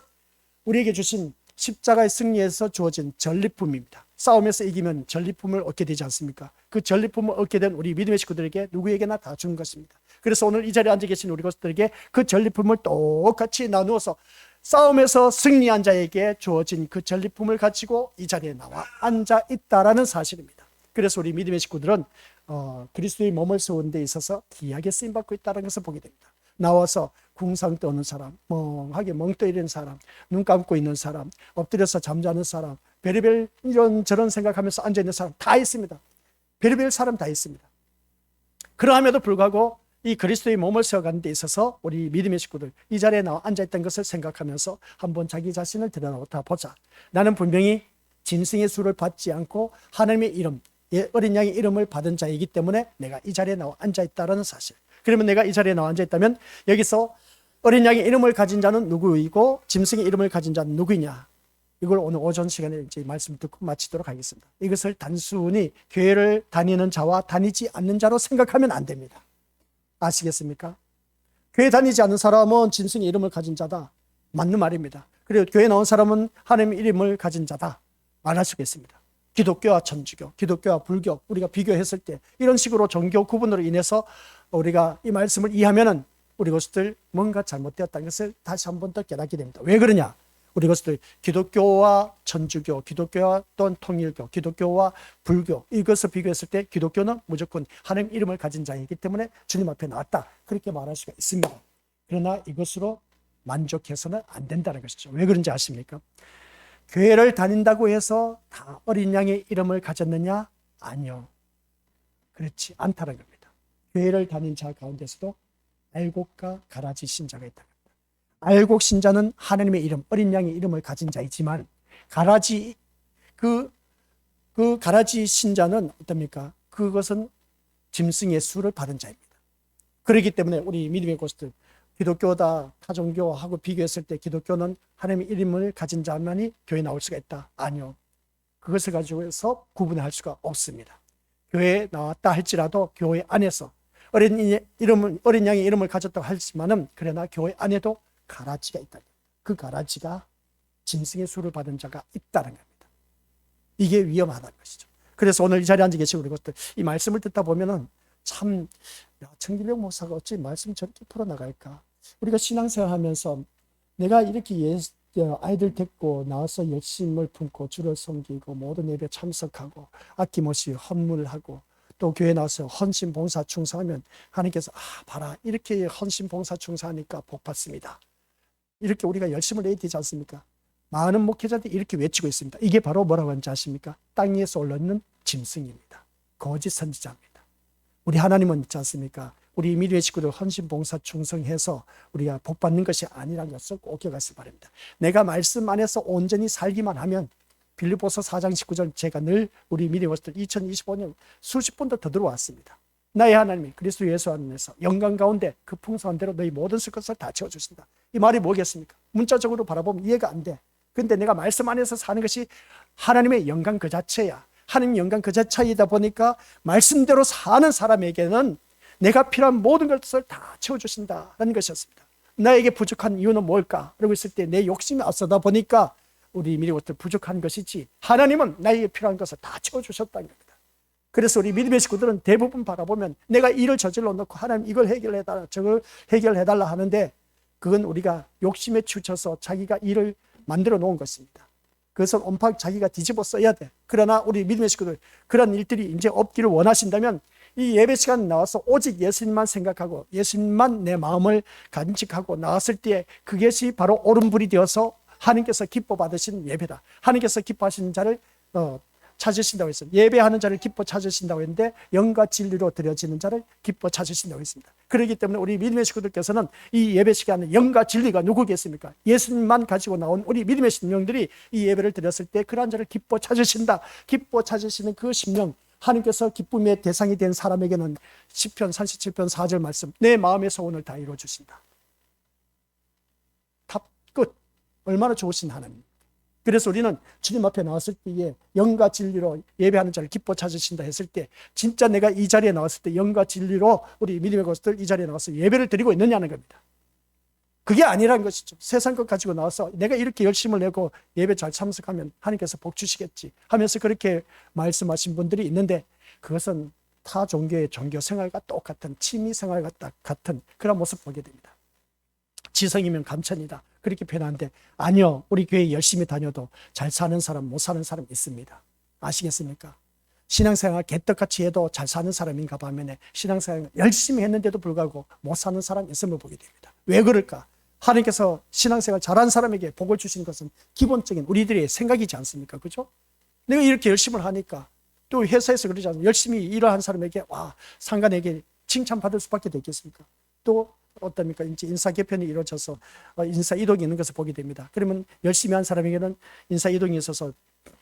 우리에게 주신 십자가의 승리에서 주어진 전리품입니다. 싸움에서 이기면 전리품을 얻게 되지 않습니까? 그 전리품을 얻게 된 우리 믿음의 식구들에게 누구에게나 다 주는 것입니다. 그래서 오늘 이 자리에 앉아 계신 우리 것들에게 그 전리품을 똑같이 나누어서 싸움에서 승리한 자에게 주어진 그 전리품을 가지고 이 자리에 나와 앉아 있다라는 사실입니다. 그래서 우리 믿음의 식구들은 그리스도의 몸을 세우는 데 있어서 귀하게 쓰임받고 있다는 것을 보게 됩니다. 나와서 궁상 떠는 사람, 멍하게 멍 때리는 사람, 눈 감고 있는 사람, 엎드려서 잠자는 사람, 별의별 이런저런 생각하면서 앉아있는 사람 다 있습니다. 별의별 사람 다 있습니다. 그러함에도 불구하고 이 그리스도의 몸을 세워가는 데 있어서 우리 믿음의 식구들 이 자리에 나와 앉아있던 것을 생각하면서 한번 자기 자신을 들여다보다 보자. 나는 분명히 짐승의 수를 받지 않고 하나님의 이름, 어린 양의 이름을 받은 자이기 때문에 내가 이 자리에 나와 앉아있다는 사실. 그러면 내가 이 자리에 나와 앉아있다면 여기서 어린 양의 이름을 가진 자는 누구이고 짐승의 이름을 가진 자는 누구이냐. 이걸 오늘 오전 시간에 이제 말씀 듣고 마치도록 하겠습니다. 이것을 단순히 교회를 다니는 자와 다니지 않는 자로 생각하면 안 됩니다. 아시겠습니까? 교회 다니지 않는 사람은 짐승의 이름을 가진 자다. 맞는 말입니다. 그리고 교회 나온 사람은 하나님의 이름을 가진 자다. 말할 수가 있습니다. 기독교와 천주교, 기독교와 불교 우리가 비교했을 때 이런 식으로 종교 구분으로 인해서 우리가 이 말씀을 이해하면은 우리 것들 뭔가 잘못되었다는 것을 다시 한 번 더 깨닫게 됩니다. 왜 그러냐? 우리 것들 기독교와 천주교, 기독교와 또는 통일교, 기독교와 불교 이것을 비교했을 때 기독교는 무조건 하나님 이름을 가진 자이기 때문에 주님 앞에 나왔다. 그렇게 말할 수가 있습니다. 그러나 이것으로 만족해서는 안 된다는 것이죠. 왜 그런지 아십니까? 교회를 다닌다고 해서 다 어린 양의 이름을 가졌느냐? 아니요. 그렇지 않다는 겁니다. 교회를 다닌 자 가운데서도 알곡과 가라지 신자가 있다. 알곡 신자는 하나님의 이름, 어린 양의 이름을 가진 자이지만 가라지 그 가라지 신자는 어떻습니까? 그것은 짐승의 수를 받은 자입니다. 그렇기 때문에 우리 믿음의 고수들 기독교다 타종교하고 비교했을 때 기독교는 하나님의 이름을 가진 자만이 교회에 나올 수가 있다. 아니요. 그것을 가지고서 구분할 수가 없습니다. 교회에 나왔다 할지라도 교회 안에서 어린 양의 이름을 가졌다고 하지만은 그러나 교회 안에도 가라지가 있다. 그 가라지가 짐승의 수를 받은 자가 있다는 겁니다. 이게 위험하다는 것이죠. 그래서 오늘 이 자리에 앉아 계신 우리 것들 이 말씀을 듣다 보면은 참 청길령 목사가 어찌 말씀 저렇게 풀어나갈까? 우리가 신앙생활 하면서 내가 이렇게 아이들 데리고 나와서 열심을 품고 주를 섬기고 모든 예배 참석하고 아낌없이 헌물하고 또 교회 나와서 헌신 봉사 충성하면 하나님께서 봐라, 이렇게 헌신 봉사 충성하니까 복 받습니다. 이렇게 우리가 열심을 내야 되지 않습니까? 많은 목회자들이 이렇게 외치고 있습니다. 이게 바로 뭐라고 하는지 아십니까? 땅 위에서 올라오는 짐승입니다. 거짓 선지자입니다. 우리 하나님은 있지 않습니까? 우리 미래의 식구들 헌신 봉사 충성해서 우리가 복 받는 것이 아니라는 것을 꼭 기억하시기 바랍니다. 내가 말씀 안에서 온전히 살기만 하면, 빌립보서 4장 19절, 제가 늘 우리 미래의 것들 2025년 수십 번도 더 들어왔습니다. 나의 하나님이 그리스도 예수 안에서 영광 가운데 그 풍성한 대로 너희 모든 것을 다 채워주신다. 이 말이 뭐겠습니까? 문자적으로 바라보면 이해가 안 돼. 근데 내가 말씀 안에서 사는 것이 하나님의 영광 그 자체야. 하나님 영광 그 자체이다 보니까 말씀대로 사는 사람에게는 내가 필요한 모든 것을 다 채워주신다는 것이었습니다. 나에게 부족한 이유는 뭘까? 그러고 있을 때 내 욕심이 앞서다 보니까 우리 믿음의 것들 부족한 것이지, 하나님은 나에게 필요한 것을 다 채워주셨다는 겁니다. 그래서 우리 믿음의 식구들은 대부분 바라보면 내가 일을 저질러 놓고 하나님 이걸 해결해달라 저걸 해결해달라 하는데, 그건 우리가 욕심에 치우쳐서 자기가 일을 만들어 놓은 것입니다. 그것은 온팍 자기가 뒤집어 써야 돼. 그러나 우리 믿음의 식구들, 그런 일들이 이제 없기를 원하신다면 이 예배 시간 나와서 오직 예수님만 생각하고 예수님만 내 마음을 간직하고 나왔을 때 그것이 바로 옳은 불이 되어서 하나님께서 기뻐 받으신 예배다. 하나님께서 기뻐하시는 자를 찾으신다고 했어요. 예배하는 자를 기뻐 찾으신다고 했는데 영과 진리로 드려지는 자를 기뻐 찾으신다고 했습니다. 그렇기 때문에 우리 믿음의 식구들께서는 이 예배 시간에 영과 진리가 누구겠습니까? 예수님만 가지고 나온 우리 믿음의 심령들이 이 예배를 드렸을 때 그러한 자를 기뻐 찾으신다. 기뻐 찾으시는 그 심령, 하나님께서 기쁨의 대상이 된 사람에게는 시편 37편 4절 말씀, 내 마음의 소원을 다 이루어주신다. 답 끝. 얼마나 좋으신 하나님. 그래서 우리는 주님 앞에 나왔을 때에 영과 진리로 예배하는 자를 기뻐 찾으신다 했을 때, 진짜 내가 이 자리에 나왔을 때 영과 진리로 우리 믿음의 것들 이 자리에 나와서 예배를 드리고 있느냐는 겁니다. 그게 아니라는 것이죠. 세상 것 가지고 나와서 내가 이렇게 열심을 내고 예배 잘 참석하면 하나님께서 복 주시겠지 하면서 그렇게 말씀하신 분들이 있는데, 그것은 타 종교의 종교 생활과 똑같은 취미 생활과 같은 그런 모습 보게 됩니다. 지성이면 감천이다 그렇게 표현하는데, 아니요, 우리 교회 열심히 다녀도 잘 사는 사람 못 사는 사람 있습니다. 아시겠습니까? 신앙생활 개떡같이 해도 잘 사는 사람인가 반면에 신앙생활 열심히 했는데도 불구하고 못 사는 사람 있음을 보게 됩니다. 왜 그럴까? 하나님께서 신앙생활 잘하는 사람에게 복을 주신 것은 기본적인 우리들의 생각이지 않습니까? 그죠? 내가 이렇게 열심히 하니까, 또 회사에서 그러지 않습니까? 열심히 일을 한 사람에게 상관에게 칭찬받을 수밖에 되겠습니까? 또 어떻습니까? 이제 인사 개편이 이루어져서 인사 이동이 있는 것을 보게 됩니다. 그러면 열심히 한 사람에게는 인사 이동이 있어서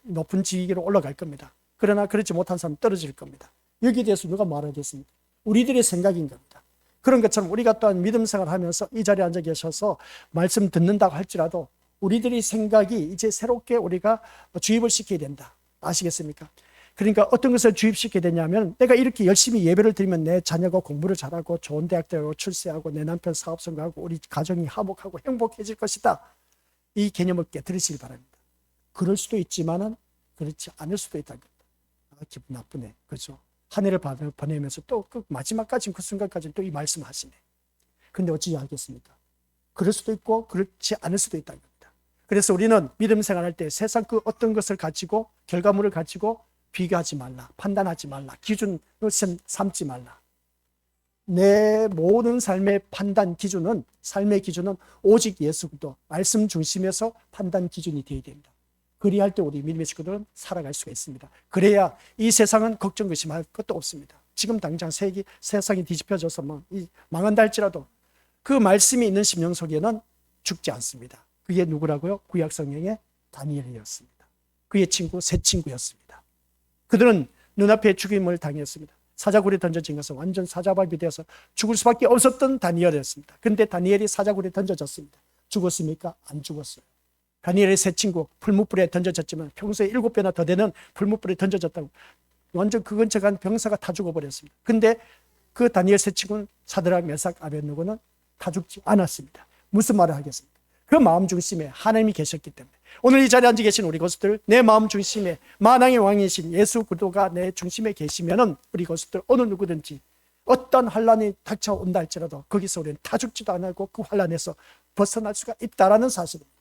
높은 지위로 올라갈 겁니다. 그러나 그렇지 못한 사람은 떨어질 겁니다. 여기에 대해서 누가 말하겠습니까? 우리들의 생각인 겁니다. 그런 것처럼 우리가 또한 믿음 생활을 하면서 이 자리에 앉아 계셔서 말씀 듣는다고 할지라도 우리들의 생각이 이제 새롭게 우리가 주입을 시켜야 된다. 아시겠습니까? 그러니까 어떤 것을 주입시켜야 되냐면, 내가 이렇게 열심히 예배를 드리면 내 자녀가 공부를 잘하고 좋은 대학 들어가고 출세하고 내 남편 사업 성공하고 우리 가정이 화목하고 행복해질 것이다. 이 개념을 깨뜨리시길 바랍니다. 그럴 수도 있지만은 그렇지 않을 수도 있다는 겁니다. 기분 나쁘네. 그죠? 한 해를 보내면서 또 그 마지막까지 그 순간까지 또 이 말씀 하시네. 근데 어찌 하겠습니까? 그럴 수도 있고 그렇지 않을 수도 있다는 겁니다. 그래서 우리는 믿음 생활할 때 세상 그 어떤 것을 가지고, 결과물을 가지고 비교하지 말라, 판단하지 말라, 기준을 삼지 말라. 내 모든 삶의 판단 기준은, 삶의 기준은 오직 예수 그리스도 말씀 중심에서 판단 기준이 되어야 됩니다. 그리할 때 우리 믿음의 식구들은 살아갈 수가 있습니다. 그래야 이 세상은 걱정 의심할 것도 없습니다. 지금 당장 세상이 뒤집혀져서 망한다 할지라도 그 말씀이 있는 심령 속에는 죽지 않습니다. 그게 누구라고요? 구약 성경의 다니엘이었습니다. 그의 친구, 새 친구였습니다. 그들은 눈앞에 죽임을 당했습니다. 사자굴에 던져진 것은 완전 사자밥이 되어서 죽을 수밖에 없었던 다니엘이었습니다. 그런데 다니엘이 사자굴에 던져졌습니다. 죽었습니까? 안 죽었어요. 다니엘의 새 친구 풀무불에 던져졌지만 평소에 7배나 더 되는 풀무불에 던져졌다고, 완전 그 근처 간 병사가 다 죽어버렸습니다. 근데 그 다니엘 새 친구는 사드락, 메삭, 아벳느고는 다 죽지 않았습니다. 무슨 말을 하겠습니까? 그 마음 중심에 하나님이 계셨기 때문에. 오늘 이 자리에 앉아 계신 우리 것들, 내 마음 중심에 만왕의 왕이신 예수 그리스도가 내 중심에 계시면은 우리 것들 어느 누구든지 어떤 환란이 닥쳐온다 할지라도 거기서 우리는 다 죽지도 않고 그 환란에서 벗어날 수가 있다라는 사실입니다.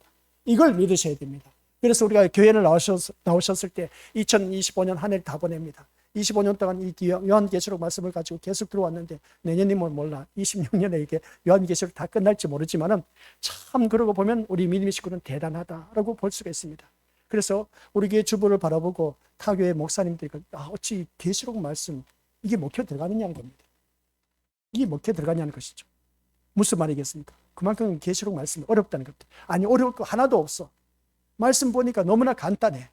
이걸 믿으셔야 됩니다. 그래서 우리가 교회를 나오셨을 때 2025년 한 해를 다 보냅니다. 25년 동안 이 요한계시록 말씀을 가지고 계속 들어왔는데 내년이면 몰라 26년에 이게 요한계시록 다 끝날지 모르지만은 참 그러고 보면 우리 믿음의 식구는 대단하다라고 볼 수가 있습니다. 그래서 우리 교회 주부를 바라보고 타교회 목사님들이 어찌 계시록 말씀 이게 먹혀 들어가느냐는 겁니다. 이게 먹혀 들어가냐는 것이죠. 무슨 말이겠습니까? 그만큼 계시록 말씀이 어렵다는 겁니다. 아니 어려울 거 하나도 없어. 말씀 보니까 너무나 간단해.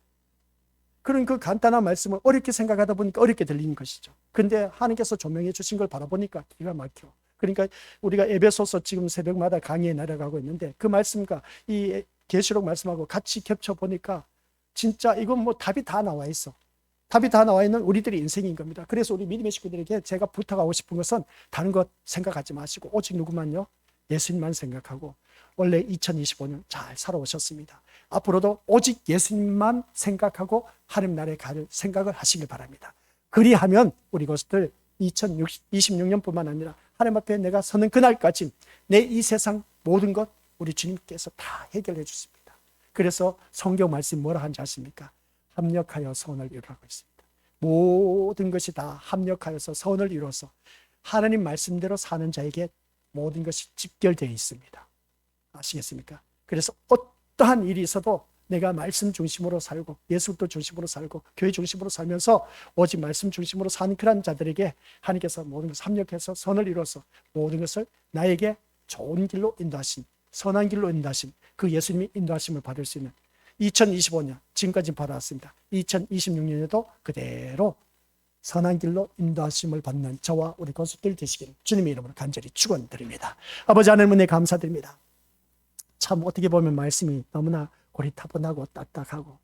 그런 그 간단한 말씀을 어렵게 생각하다 보니까 어렵게 들리는 것이죠. 그런데 하나님께서 조명해 주신 걸 바라보니까 기가 막혀. 그러니까 우리가 에베소서 지금 새벽마다 강의에 내려가고 있는데 그 말씀과 이 계시록 말씀하고 같이 겹쳐 보니까 진짜 이건 뭐 답이 다 나와 있어. 답이 다 나와 있는 우리들의 인생인 겁니다. 그래서 우리 믿음의 식구들에게 제가 부탁하고 싶은 것은 다른 것 생각하지 마시고 오직 누구만요? 예수님만 생각하고 원래 2025년 잘 살아오셨습니다. 앞으로도 오직 예수님만 생각하고 하나님 나라에 갈 생각을 하시길 바랍니다. 그리하면 우리 것들 2026년뿐만 아니라 하나님 앞에 내가 서는 그날까지 내 이 세상 모든 것 우리 주님께서 다 해결해 주십니다. 그래서 성경 말씀 뭐라 하는지 아십니까? 합력하여 선을 이루라고 있습니다. 모든 것이 다 합력하여서 선을 이루어서 하나님 말씀대로 사는 자에게 모든 것이 집결되어 있습니다. 아시겠습니까? 그래서 어떠한 일이 있어도 내가 말씀 중심으로 살고 예수도 중심으로 살고 교회 중심으로 살면서 오직 말씀 중심으로 사는 그런 자들에게 하나님께서 모든 것을 합력해서 선을 이루어서 모든 것을 나에게 좋은 길로 인도하신 선한 길로 인도하신 그 예수님이 인도하심을 받을 수 있는 2025년 지금까지 받아왔습니다. 2026년에도 그대로 선한 길로 인도하심을 받는 저와 우리 권속들 되시기를 주님의 이름으로 간절히 축원드립니다. 아버지 하나님 은혜 감사드립니다. 참 어떻게 보면 말씀이 너무나 고리타분하고 딱딱하고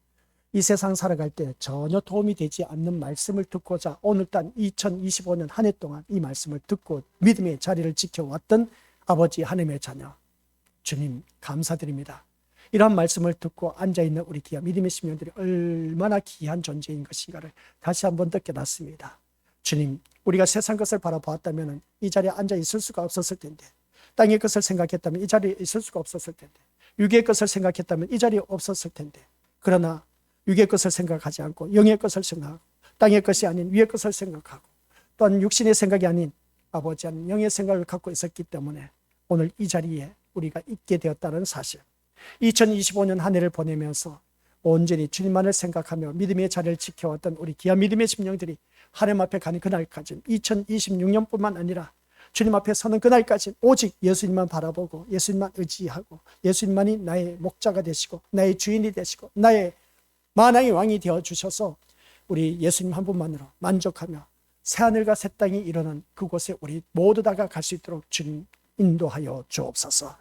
이 세상 살아갈 때 전혀 도움이 되지 않는 말씀을 듣고자 오늘단 2025년 한 해 동안 이 말씀을 듣고 믿음의 자리를 지켜왔던 아버지 하나님의 자녀 주님 감사드립니다. 이러한 말씀을 듣고 앉아있는 우리 귀한 믿음의 심령들이 얼마나 귀한 존재인 것인가를 다시 한번 더 깨닫습니다. 주님, 우리가 세상 것을 바라보았다면 이 자리에 앉아 있을 수가 없었을 텐데, 땅의 것을 생각했다면 이 자리에 있을 수가 없었을 텐데, 육의 것을 생각했다면 이 자리에 없었을 텐데, 그러나 육의 것을 생각하지 않고 영의 것을 생각하고 땅의 것이 아닌 위의 것을 생각하고 또한 육신의 생각이 아닌 아버지 하나님 영의 생각을 갖고 있었기 때문에 오늘 이 자리에 우리가 있게 되었다는 사실, 2025년 한 해를 보내면서 온전히 주님만을 생각하며 믿음의 자리를 지켜왔던 우리 귀한 믿음의 심령들이 하나님 앞에 가는 그날까지 2026년뿐만 아니라 주님 앞에 서는 그날까지 오직 예수님만 바라보고 예수님만 의지하고 예수님만이 나의 목자가 되시고 나의 주인이 되시고 나의 만왕의 왕이 되어주셔서 우리 예수님 한 분만으로 만족하며 새하늘과 새 땅이 이루는 그곳에 우리 모두 다가 갈 수 있도록 주님 인도하여 주옵소서.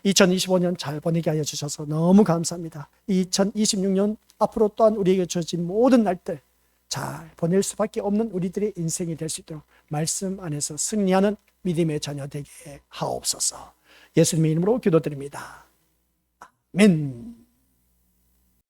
2025년 잘 보내게 하여 주셔서 너무 감사합니다. 2026년 앞으로 또한 우리에게 주어진 모든 날들 잘 보낼 수밖에 없는 우리들의 인생이 될 수 있도록 말씀 안에서 승리하는 믿음의 자녀 되게 하옵소서. 예수님의 이름으로 기도드립니다. 아멘.